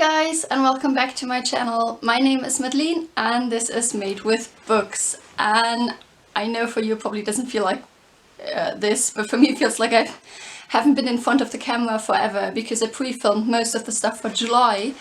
guys, and welcome back to my channel. My name is Madeline and this is Made with Books. And I know for you it probably doesn't feel like this, but for me it feels like I haven't been in front of the camera forever because I pre-filmed most of the stuff for July.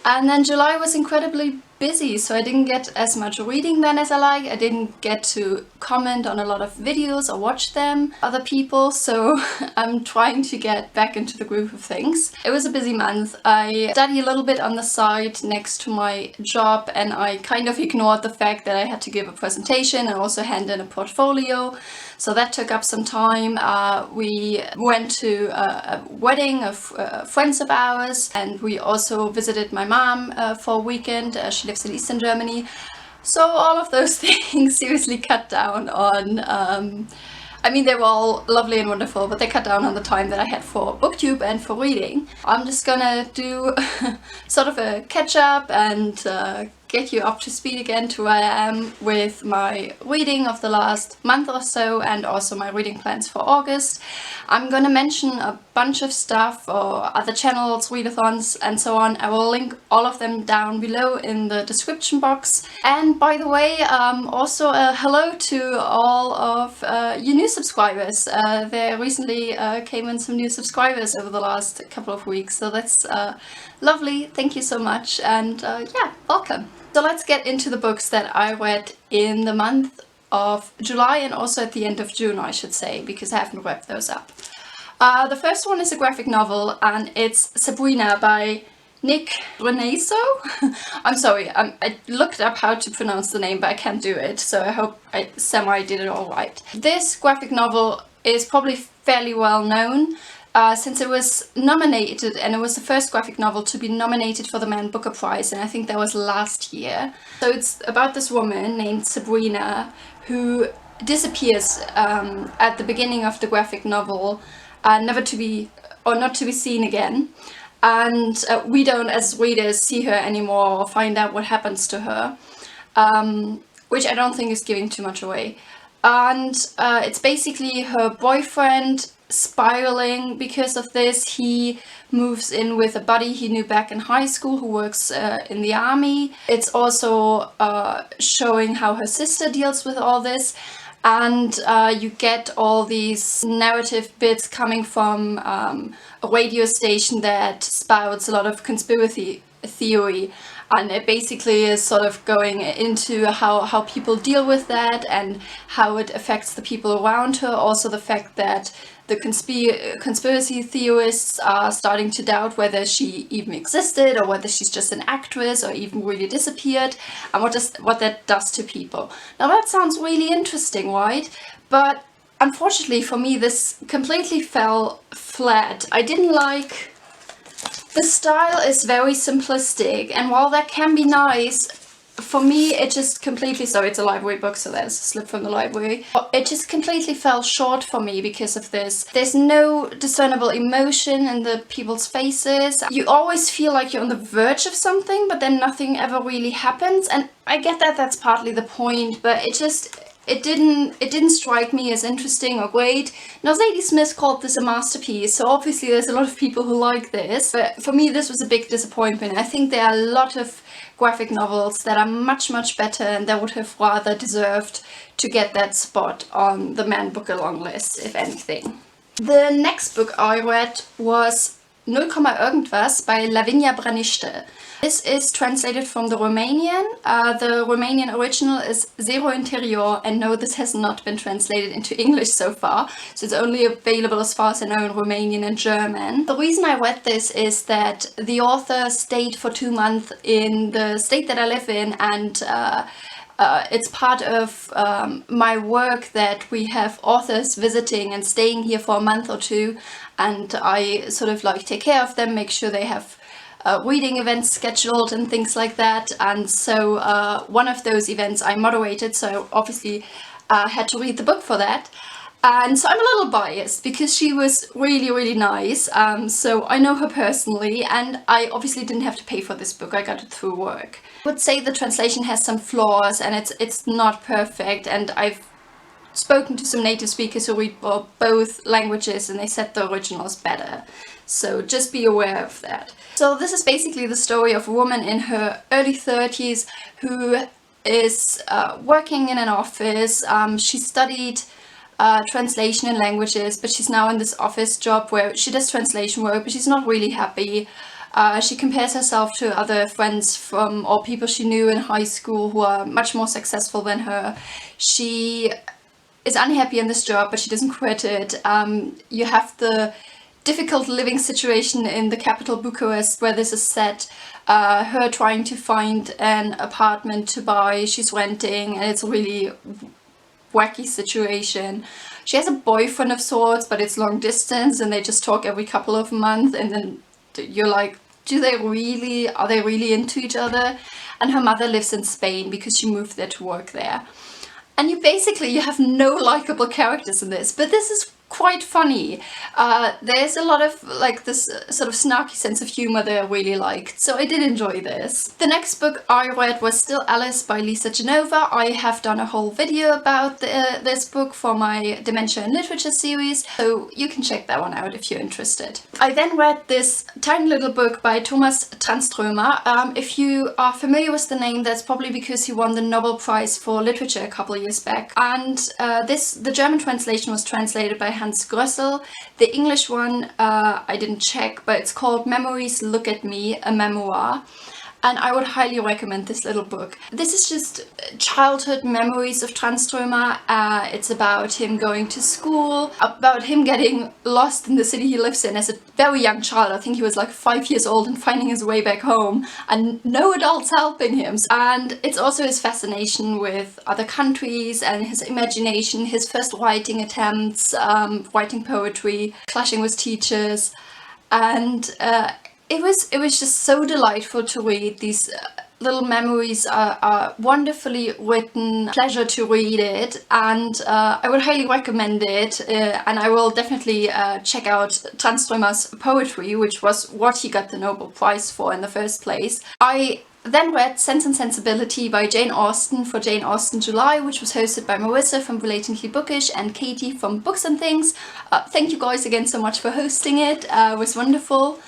And then July was incredibly busy, so I didn't get as much reading then as I like. I didn't get to comment on a lot of videos or watch them, other people, so I'm trying to get back into the groove of things. It was a busy month. I study a little bit on the side next to my job, and I kind of ignored the fact that I had to give a presentation and also hand in a portfolio. So that took up some time. We went to a wedding of friends of ours, and we also visited my mom for a weekend. She lives in Eastern Germany. So all of those things seriously cut down on, I mean, they were all lovely and wonderful, but they cut down on the time that I had for booktube and for reading. I'm just gonna do sort of a catch up and get you up to speed again to where I am with my reading of the last month or so, and also my reading plans for August. I'm gonna mention a bunch of stuff or other channels, readathons and so on. I will link all of them down below in the description box. And by the way, also a hello to all of you new subscribers. There recently came in some new subscribers over the last couple of weeks, so that's lovely. Thank you so much, and yeah, welcome. So let's get into the books that I read in the month of July and also at the end of June, I should say, because I haven't wrapped those up. The first one is a graphic novel, and it's Sabrina by Drnaso. I'm sorry, I looked up how to pronounce the name, but I can't do it, so I hope I semi did it all right. This graphic novel is probably fairly well known. Since it was nominated, and it was the first graphic novel to be nominated for the Man Booker Prize, and I think that was last year. So it's about this woman named Sabrina who disappears at the beginning of the graphic novel, never to be, or not to be seen again. And we don't, as readers, see her anymore or find out what happens to her, which I don't think is giving too much away. And it's basically her boyfriend spiraling because of this. He moves in with a buddy he knew back in high school who works in the army. It's also showing how her sister deals with all this, and you get all these narrative bits coming from a radio station that spouts a lot of conspiracy theory. And it basically is sort of going into how people deal with that and how it affects the people around her. Also the fact that the conspiracy theorists are starting to doubt whether she even existed or whether she's just an actress or even really disappeared, and what that does to people. Now that sounds really interesting, right? But unfortunately for me this completely fell flat. I didn't like... The style is very simplistic, and while that can be nice, for me it just completely, sorry, it's a library book, so there's a slip from the library. It just completely fell short for me because of this. There's no discernible emotion in the people's faces. You always feel like you're on the verge of something, but then nothing ever really happens. And I get that that's partly the point, but it didn't strike me as interesting or great. Now, Zadie Smith called this a masterpiece, so obviously there's a lot of people who like this, but for me this was a big disappointment. I think there are a lot of graphic novels that are much, much better and that would have rather deserved to get that spot on the Man Booker long list, if anything. The next book I read was Null, Komma, Irgendwas by Lavinia Branişte. This is translated from the Romanian. The Romanian original is Zero Interior, and no, this has not been translated into English so far, so it's only available as far as I know in Romanian and German. The reason I read this is that the author stayed for 2 months in the state that I live in, and it's part of my work that we have authors visiting and staying here for a month or two, and I sort of like take care of them, make sure they have reading events scheduled and things like that. And so one of those events I moderated, so I obviously had to read the book for that. And so I'm a little biased because she was really, really nice. So I know her personally, and I obviously didn't have to pay for this book. I got it through work. I would say the translation has some flaws and it's not perfect, and I've spoken to some native speakers who read both languages, and they said the original is better. So just be aware of that. So this is basically the story of a woman in her early 30s who is working in an office. She studied translation in languages, but she's now in this office job where she does translation work, but she's not really happy. She compares herself to other friends from, or people she knew in high school who are much more successful than her. She is unhappy in this job, but she doesn't quit it. You have the difficult living situation in the capital Bucharest where this is set. Her trying to find an apartment to buy, she's renting, and it's a really wacky situation. She has a boyfriend of sorts, but it's long distance and they just talk every couple of months, and then you're like, are they really into each other? And her mother lives in Spain because she moved there to work there. And you have no likable characters in this, but this is quite funny. There's a lot of like this sort of snarky sense of humor that I really liked, so I did enjoy this. The next book I read was Still Alice by Lisa Genova. I have done a whole video about this book for my Dementia in Literature series, so you can check that one out if you're interested. I then read this tiny little book by Tomas Tranströmer. If you are familiar with the name, that's probably because he won the Nobel Prize for Literature a couple of years back. And the German translation was translated by Hans Grössel. The English one I didn't check, but it's called Memories Look at Me, a Memoir. And I would highly recommend this little book. This is just childhood memories of Tranströmer. It's about him going to school, about him getting lost in the city he lives in as a very young child. I think he was like 5 years old and finding his way back home and no adults helping him. And it's also his fascination with other countries and his imagination, his first writing attempts, writing poetry, clashing with teachers. And it was just so delightful to read. These little memories are wonderfully written, pleasure to read it, and I would highly recommend it. And I will definitely check out Tranströmer's poetry, which was what he got the Nobel Prize for in the first place. I then read Sense and Sensibility by Jane Austen for Jane Austen July, which was hosted by Marissa from Blatantly Bookish and Katie from Books and Things. Thank you guys again so much for hosting it. It was wonderful.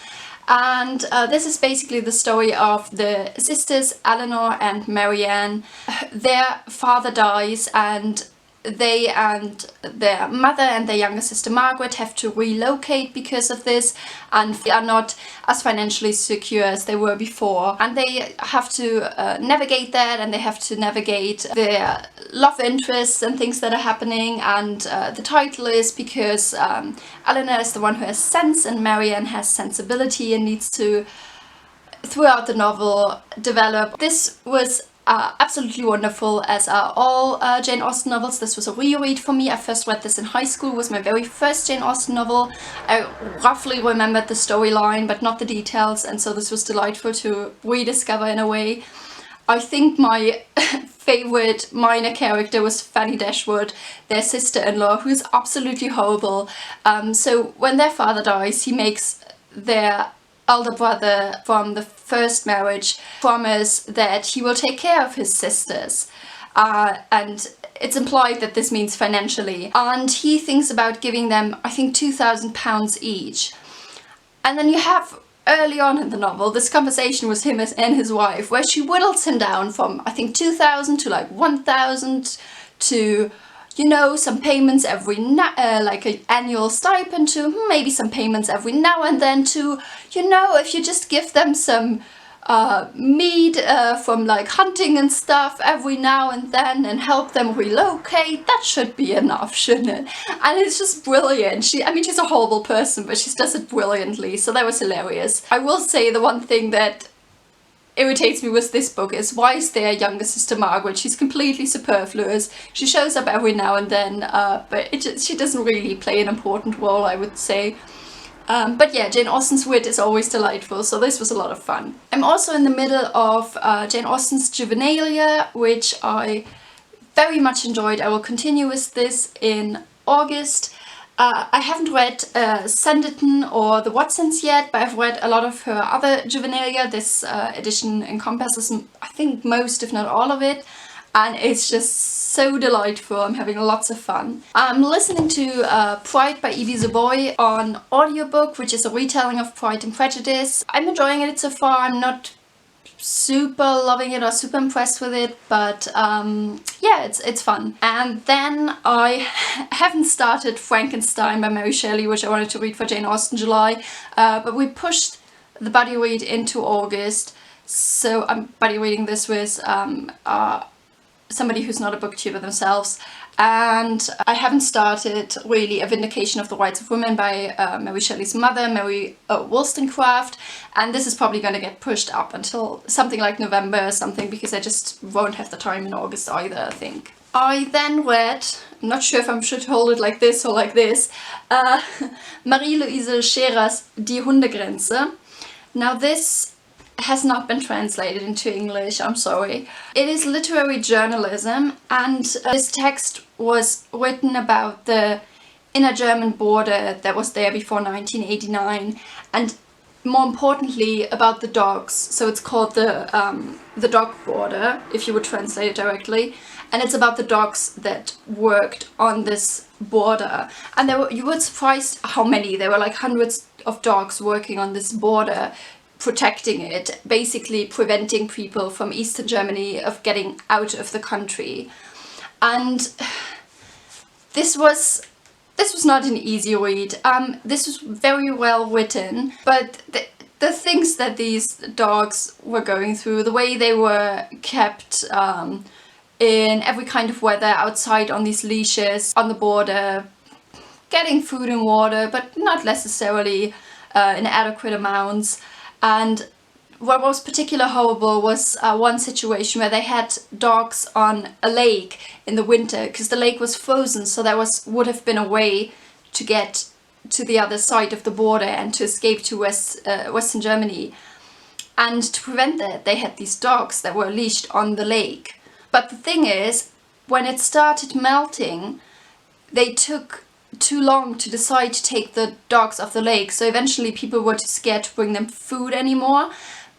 And this is basically the story of the sisters Eleanor and Marianne. Their father dies and they and their mother and their younger sister Margaret have to relocate because of this, and they are not as financially secure as they were before, and they have to navigate that, and they have to navigate their love interests and things that are happening. And the title is because Eleanor is the one who has sense and Marianne has sensibility and needs to, throughout the novel, develop. This was absolutely wonderful, as are all Jane Austen novels. This was a reread for me. I first read this in high school. It was my very first Jane Austen novel. I roughly remembered the storyline but not the details, and so this was delightful to rediscover in a way. I think my favorite minor character was Fanny Dashwood, their sister-in-law, who's absolutely horrible. So when their father dies, he makes their elder brother from the first marriage promise that he will take care of his sisters, and it's implied that this means financially, and he thinks about giving them, I think, £2,000 each. And then you have early on in the novel this conversation with him and his wife where she whittles him down from, I think, 2,000 to like 1,000 to, you know, some payments every like an annual stipend to maybe some payments every now and then to, you know, if you just give them some meat from like hunting and stuff every now and then and help them relocate, that should be enough, shouldn't it? And it's just brilliant. I mean, she's a horrible person, but she does it brilliantly, so that was hilarious. I will say the one thing that irritates me with this book is, why is their younger sister Margaret? She's completely superfluous. She shows up every now and then, but she doesn't really play an important role, I would say. But yeah, Jane Austen's wit is always delightful, so this was a lot of fun. I'm also in the middle of Jane Austen's Juvenilia, which I very much enjoyed. I will continue with this in August. I haven't read Sanditon or The Watsons yet, but I've read a lot of her other Juvenilia. This edition encompasses, I think, most if not all of it. and it's just so delightful. I'm having lots of fun. I'm listening to Pride by Ibi Zoboi on audiobook, which is a retelling of Pride and Prejudice. I'm enjoying it so far. I'm not super loving it or super impressed with it, but yeah, it's fun. And then I haven't started Frankenstein by Mary Shelley, which I wanted to read for Jane Austen July, but we pushed the buddy read into August, so I'm buddy reading this with somebody who's not a booktuber themselves. And I haven't started really A Vindication of the Rights of Women by Mary Shelley's mother, Mary Wollstonecraft, and this is probably going to get pushed up until something like November or something, because I just won't have the time in August either, I think. I then read, I'm not sure if I should hold it like this or like this, Marie-Luise Scherer's Die Hundegrenze. Now this has not been translated into English, I'm sorry. It is literary journalism, and this text was written about the inner German border that was there before 1989, and more importantly about the dogs. So it's called the dog border, if you would translate it directly, and it's about the dogs that worked on this border. And you were surprised how many. There were like hundreds of dogs working on this border, protecting it, basically preventing people from Eastern Germany of getting out of the country. And this was not an easy read. This was very well written, but the things that these dogs were going through, the way they were kept in every kind of weather, outside on these leashes, on the border, getting food and water, but not necessarily in adequate amounts. And what was particularly horrible was one situation where they had dogs on a lake in the winter, because the lake was frozen, so there would have been a way to get to the other side of the border and to escape to Western Germany. And to prevent that, they had these dogs that were leashed on the lake. But the thing is, when it started melting, they took too long to decide to take the dogs off the lake, so eventually people were too scared to bring them food anymore.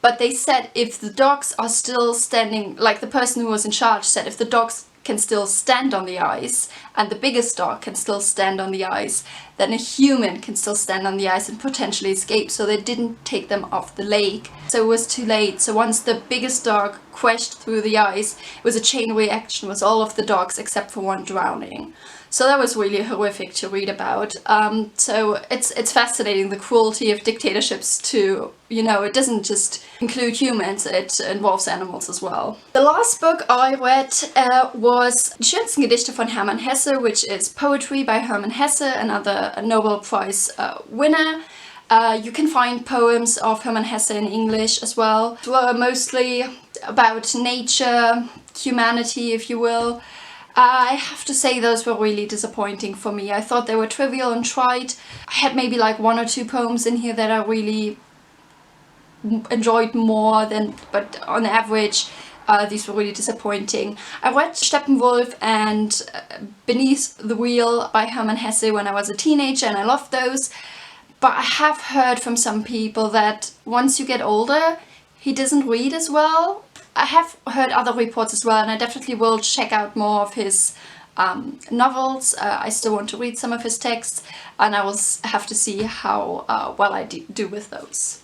But they said if the dogs are still standing, like the person who was in charge said, if the dogs can still stand on the ice, and the biggest dog can still stand on the ice, then a human can still stand on the ice and potentially escape. So they didn't take them off the lake. So it was too late. So once the biggest dog crashed through the ice, it was a chain reaction with all of the dogs except for one drowning. So that was really horrific to read about. So it's fascinating, the cruelty of dictatorships to, you know, it doesn't just include humans, it involves animals as well. The last book I read was Schönsten Gedichte von Hermann Hesse, which is poetry by Hermann Hesse, another Nobel Prize winner. You can find poems of Hermann Hesse in English as well. They were mostly about nature, humanity, if you will. I have to say those were really disappointing for me. I thought they were trivial and trite. I had maybe like one or two poems in here that I really enjoyed more than, but on average these were really disappointing. I read Steppenwolf and Beneath the Wheel by Hermann Hesse when I was a teenager, and I loved those. But I have heard from some people that once you get older, he doesn't read as well. I have heard other reports as well, and I definitely will check out more of his novels. I still want to read some of his texts, and I will have to see how well I do with those.